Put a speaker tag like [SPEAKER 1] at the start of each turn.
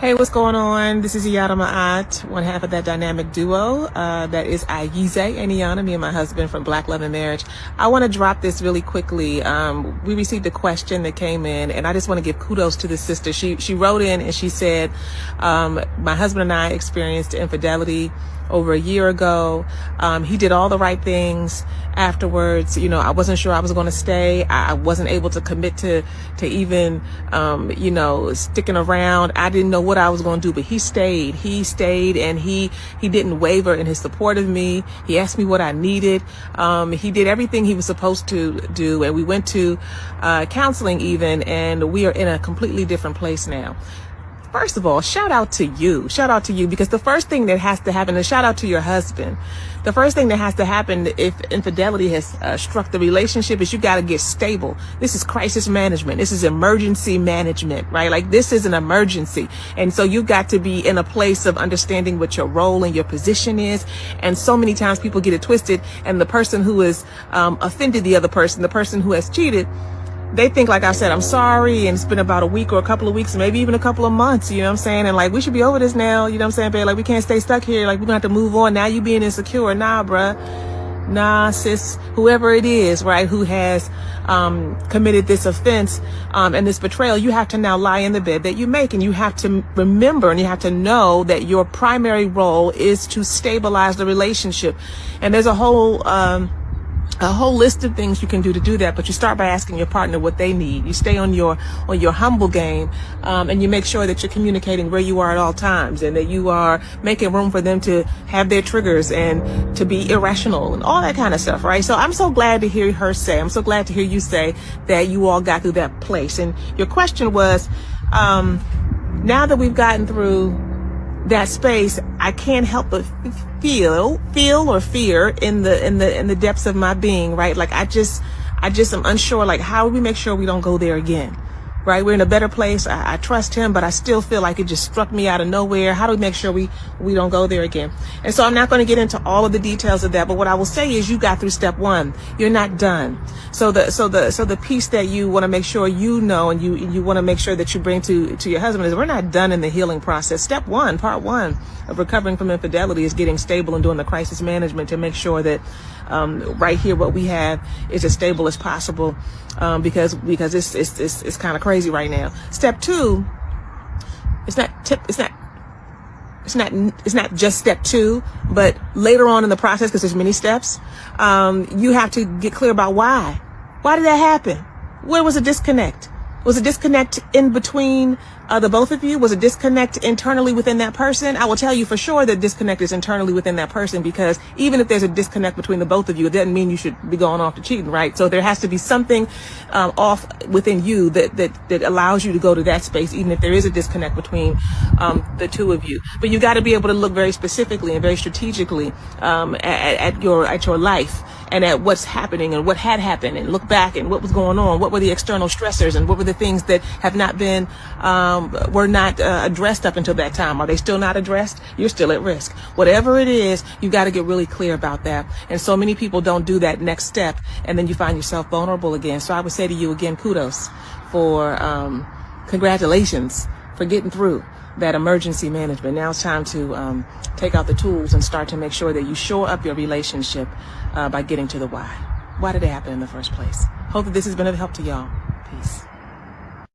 [SPEAKER 1] Hey, what's going on? This is Iyada Ma'at, one half of that dynamic duo. That is Ayize and Iyana, me and my husband from Black Love and Marriage. I want to drop this really quickly. We received a question that came in, and I just want to give kudos to the sister. She wrote in and she said, my husband and I experienced infidelity over a year ago. He did all the right things afterwards. You know, I wasn't sure I was going to stay. I wasn't able to commit to even, sticking around. I didn't know what I was going to do, but he stayed, and he didn't waver in his support of me. He asked me what I needed. He did everything he was supposed to do. And we went to, counseling even, and we are in a completely different place now. First of all, shout out to you, because the first thing that has to happen, and shout out to your husband, the first thing that has to happen if infidelity has struck the relationship is you got to get stable. This is crisis management. This is emergency management, right? Like, this is an emergency. And so you got to be in a place of understanding what your role and your position is. And so many times people get it twisted, and the person who has offended the other person, the person who has cheated, they think, like I said, I'm sorry, and it's been about a week or a couple of weeks, maybe even a couple of months, you know what I'm saying? And like, we should be over this now, you know what I'm saying, babe? Like, we can't stay stuck here. Like, we're gonna have to move on. Now you being insecure. Nah, bruh. Nah, sis, whoever it is, right, who has committed this offense and this betrayal, you have to now lie in the bed that you make, and you have to remember and you have to know that your primary role is to stabilize the relationship. And there's a whole list of things you can do to do that, but you start by asking your partner what they need. You stay on your humble game, and you make sure that you're communicating where you are at all times, and that you are making room for them to have their triggers and to be irrational and all that kind of stuff, right? So I'm so glad to hear I'm so glad to hear you say that you all got through that place. And your question was, now that we've gotten through that space, I can't help but feel or fear in the depths of my being, right? Like, I just am unsure, like, how do we make sure we don't go there again, right? We're in a better place. I trust him, but I still feel like it just struck me out of nowhere. How do we make sure we don't go there again? And so I'm not going to get into all of the details of that, but what I will say is you got through step one. You're not done. So the piece that you want to make sure you know, and you want to make sure that you bring to your husband, is we're not done in the healing process. Step one, part one of recovering from infidelity, is getting stable and doing the crisis management to make sure that right here what we have is as stable as possible, because it's kind of crazy right now. Step two, it's not just step two, but later on in the process, because there's many steps, you have to get clear about why. Why did that happen? Where was a disconnect? Was a disconnect in between the both of you? Was a disconnect internally within that person? I will tell you for sure that disconnect is internally within that person, because even if there's a disconnect between the both of you, it doesn't mean you should be going off to cheating, right? So there has to be something off within you that allows you to go to that space, even if there is a disconnect between the two of you. But you got to be able to look very specifically and very strategically at your life, and at what's happening and what had happened, and look back and what was going on. What were the external stressors, and what were the things that have not been, were not addressed up until that time? Are they still not addressed? You're still at risk. Whatever it is, you got to get really clear about that. And so many people don't do that next step, and then you find yourself vulnerable again. So I would say to you again, kudos for, congratulations for getting through that emergency management. Now it's time to take out the tools and start to make sure that you shore up your relationship by getting to the why. Why did it happen in the first place? Hope that this has been of help to y'all. Peace.